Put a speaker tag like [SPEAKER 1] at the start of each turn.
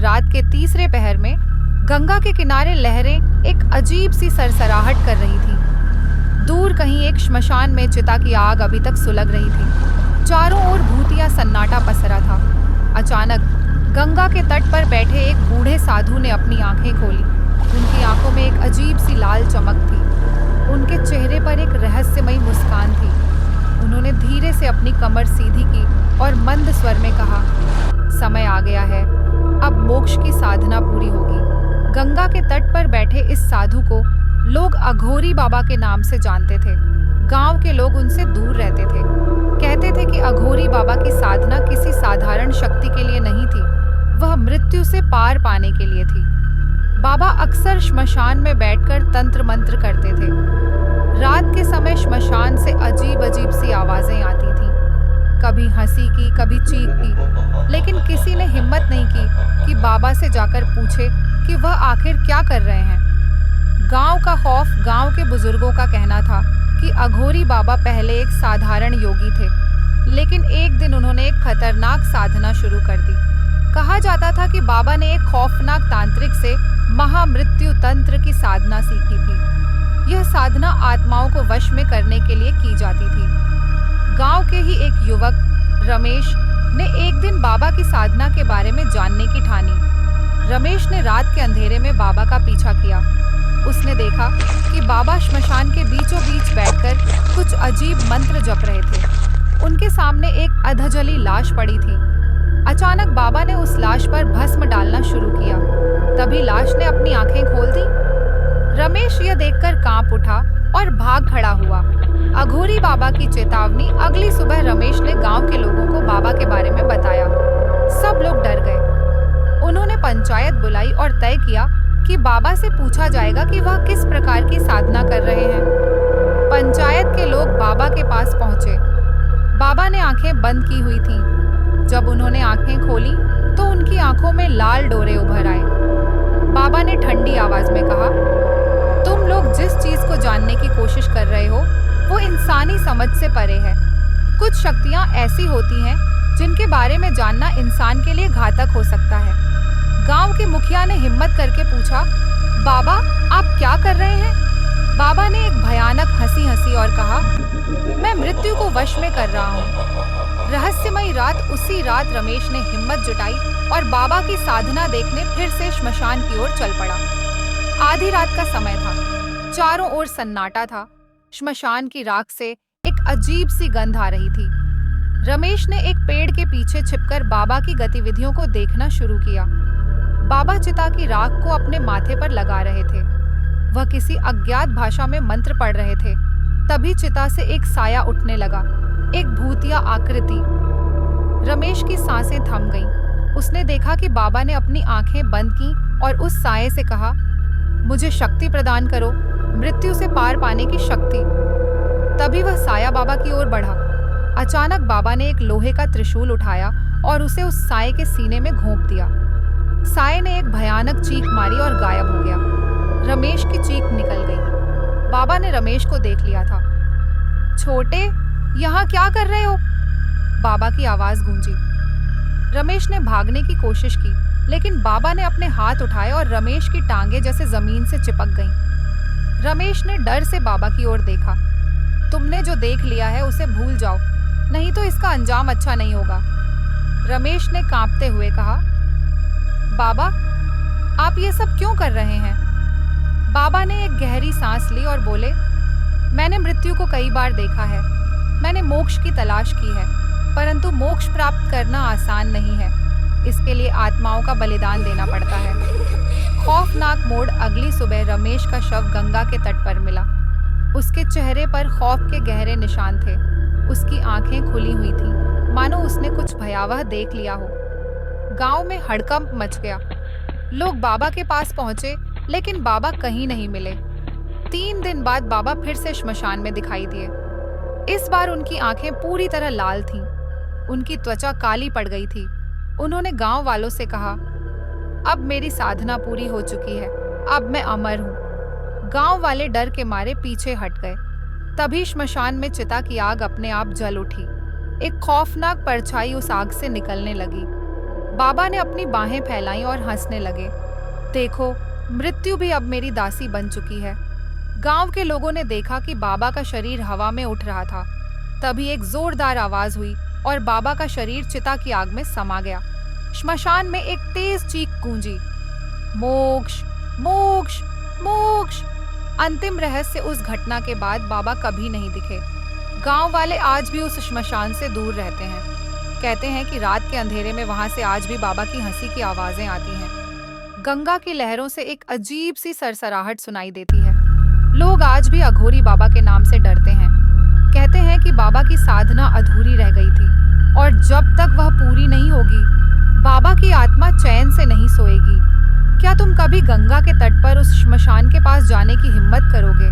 [SPEAKER 1] रात के तीसरे पहर में गंगा के किनारे लहरें एक अजीब सी सरसराहट कर रही थी। दूर कहीं एक श्मशान में चिता की आग अभी तक सुलग रही थी। चारों ओर भूतिया सन्नाटा पसरा था। अचानक गंगा के तट पर बैठे एक बूढ़े साधु ने अपनी आंखें खोली। उनकी आंखों में एक अजीब सी लाल चमक थी। उनके चेहरे पर एक रहस्यमयी मुस्कान थी। उन्होंने धीरे से अपनी कमर सीधी की और मंद स्वर में कहा, समय आ गया है, अब मोक्ष की साधना पूरी होगी। गंगा के तट पर बैठे इस साधु को लोग अघोरी बाबा के नाम से जानते थे। गांव के लोग उनसे दूर रहते थे। कहते थे कि अघोरी बाबा की साधना किसी साधारण शक्ति के लिए नहीं थी, वह मृत्यु से पार पाने के लिए थी। बाबा अक्सर श्मशान में बैठकर तंत्र मंत्र करते थे। रात के समय श्मशान से अजीब अजीब सी आवाजें आती थीं, कभी हंसी की, कभी चीख की, लेकिन किसी ने हिम्मत नहीं की कि बाबा से जाकर पूछे कि वह आखिर क्या कर रहे हैं। गांव का खौफ, गांव के बुजुर्गों का कहना था कि अघोरी बाबा पहले एक साधारण योगी थे, लेकिन एक दिन उन्होंने एक खतरनाक साधना शुरू कर दी। कहा जाता था कि बाबा ने एक खौफनाक तांत्रिक से महामृत्यु तंत्र की साधना सीखी थी। यह साधना आत्माओं को वश में करने के लिए की जाती थी। गांव के ही एक युवक रमेश ने एक दिन बाबा की साधना के बारे में जानने की ठानी। रमेश ने रात के अंधेरे में बाबा का पीछा किया। उसने देखा कि बाबा श्मशान के बीचों बीच बैठकर कुछ अजीब मंत्र जप रहे थे। उनके सामने एक अधजली लाश पड़ी थी। अचानक बाबा ने उस लाश पर भस्म डालना शुरू किया। तभी लाश ने अपनी आंखें खोल दी। रमेश यह देखकर कांप उठा और भाग खड़ा हुआ। अघोरी बाबा की चेतावनी। अगली सुबह रमेश ने गांव के लोगों को बाबा के बारे में बताया। सब लोग डर गए। उन्होंने पंचायत बुलाई और तय किया कि बाबा से पूछा जाएगा कि वह किस प्रकार की साधना कर रहे हैं। पंचायत के लोग बाबा के पास पहुंचे। बाबा ने आंखें बंद की हुई थीं। जब उन्होंने आंखें खोली तो उनकी आंखों में लाल डोरे उभर आए। बाबा ने ठंडी आवाज में कहा, तुम लोग जिस चीज को जानने की कोशिश कर रहे हो वो इंसानी समझ से परे है। कुछ शक्तियां ऐसी होती हैं जिनके बारे में जानना इंसान के लिए घातक हो सकता है। गांव के मुखिया ने हिम्मत करके पूछा, बाबा आप क्या कर रहे हैं? बाबा ने एक भयानक हंसी हंसी और कहा, मैं मृत्यु को वश में कर रहा हूँ। रहस्यमयी रात। उसी रात रमेश ने हिम्मत जुटाई और बाबा की साधना देखने फिर से श्मशान की ओर चल पड़ा। आधी रात का समय था। चारों ओर सन्नाटा था। श्मशान की राख से एक अजीब सी गंध आ रही थी। रमेश ने एक पेड़ के पीछे छिपकर बाबा की गतिविधियों को देखना शुरू किया। बाबा चिता की राख को अपने माथे पर लगा रहे थे। वह किसी अज्ञात भाषा में मंत्र पढ़ रहे थे। तभी चिता से एक साया उठने लगा, एक भूतिया आकृति। रमेश की सांसें थम गईं। उसने देखा कि बाबा ने अपनी आंखें बंद की और उस साये से कहा, मुझे शक्ति प्रदान करो, मृत्यु से पार पाने की शक्ति। तभी वह साया बाबा की ओर बढ़ा। अचानक बाबा ने एक लोहे का त्रिशूल उठाया और उसे उस साये के सीने में घोंप दिया। साये ने एक भयानक चीख मारी और गायब हो गया। रमेश की चीख निकल गई। बाबा ने रमेश को देख लिया था। छोटे, यहाँ क्या कर रहे हो? बाबा की आवाज गूंजी। रमेश ने भागने की कोशिश की, लेकिन बाबा ने अपने हाथ उठाए और रमेश की टांगें जैसे जमीन से चिपक गईं। रमेश ने डर से बाबा की ओर देखा। तुमने जो देख लिया है उसे भूल जाओ, नहीं तो इसका अंजाम अच्छा नहीं होगा। रमेश ने कांपते हुए कहा, बाबा आप ये सब क्यों कर रहे हैं? बाबा ने एक गहरी सांस ली और बोले, मैंने मृत्यु को कई बार देखा है। मैंने मोक्ष की तलाश की है, परंतु मोक्ष प्राप्त करना आसान नहीं है। इसके लिए आत्माओं का बलिदान देना पड़ता है। खौफनाक मोड़। अगली सुबह रमेश का शव गंगा के तट पर मिला। उसके चेहरे पर खौफ के गहरे निशान थे। उसकी आंखें खुली हुई थीं, मानो उसने कुछ भयावह देख लिया हो। गांव में हड़कंप मच गया। लोग बाबा के पास पहुंचे, लेकिन बाबा कहीं नहीं मिले। 3 दिन बाद बाबा फिर से श्मशान में दिखाई दिए। इस बार उनकी आंखें पूरी तरह लाल थीं। उनकी त्वचा काली पड़ गई थी। उन्होंने गांव वालों से कहा, अब मेरी साधना पूरी हो चुकी है, अब मैं अमर हूँ। गांव वाले डर के मारे पीछे हट गए। तभी श्मशान में चिता की आग अपने आप जल उठी। एक खौफनाक परछाई उस आग से निकलने लगी। बाबा ने अपनी बाहें फैलाई और हंसने लगे। देखो, मृत्यु भी अब मेरी दासी बन चुकी है। गांव के लोगों ने देखा कि बाबा का शरीर हवा में उठ रहा था। तभी एक जोरदार आवाज हुई और बाबा का शरीर चिता की आग में समा गया। श्मशान में एक तेज चीख गूंजी, मोक्ष, मोक्ष, मोक्ष। अंतिम रहस्य, उस घटना के बाद बाबा कभी नहीं दिखे। गांव वाले आज भी उस श्मशान से दूर रहते हैं। कहते हैं कि रात के अंधेरे में वहां से आज भी बाबा की हंसी की आवाजें आती हैं। गंगा की लहरों से एक अजीब सी सरसराहट सुनाई देती है। लोग आज भी अघोरी बाबा के नाम से डरते हैं। कहते हैं कि बाबा की साधना अधूरी रह गई थी और जब तक वह पूरी नहीं होगी, बाबा की आत्मा चैन से नहीं सोएगी। क्या तुम कभी गंगा के तट पर उस श्मशान के पास जाने की हिम्मत करोगे?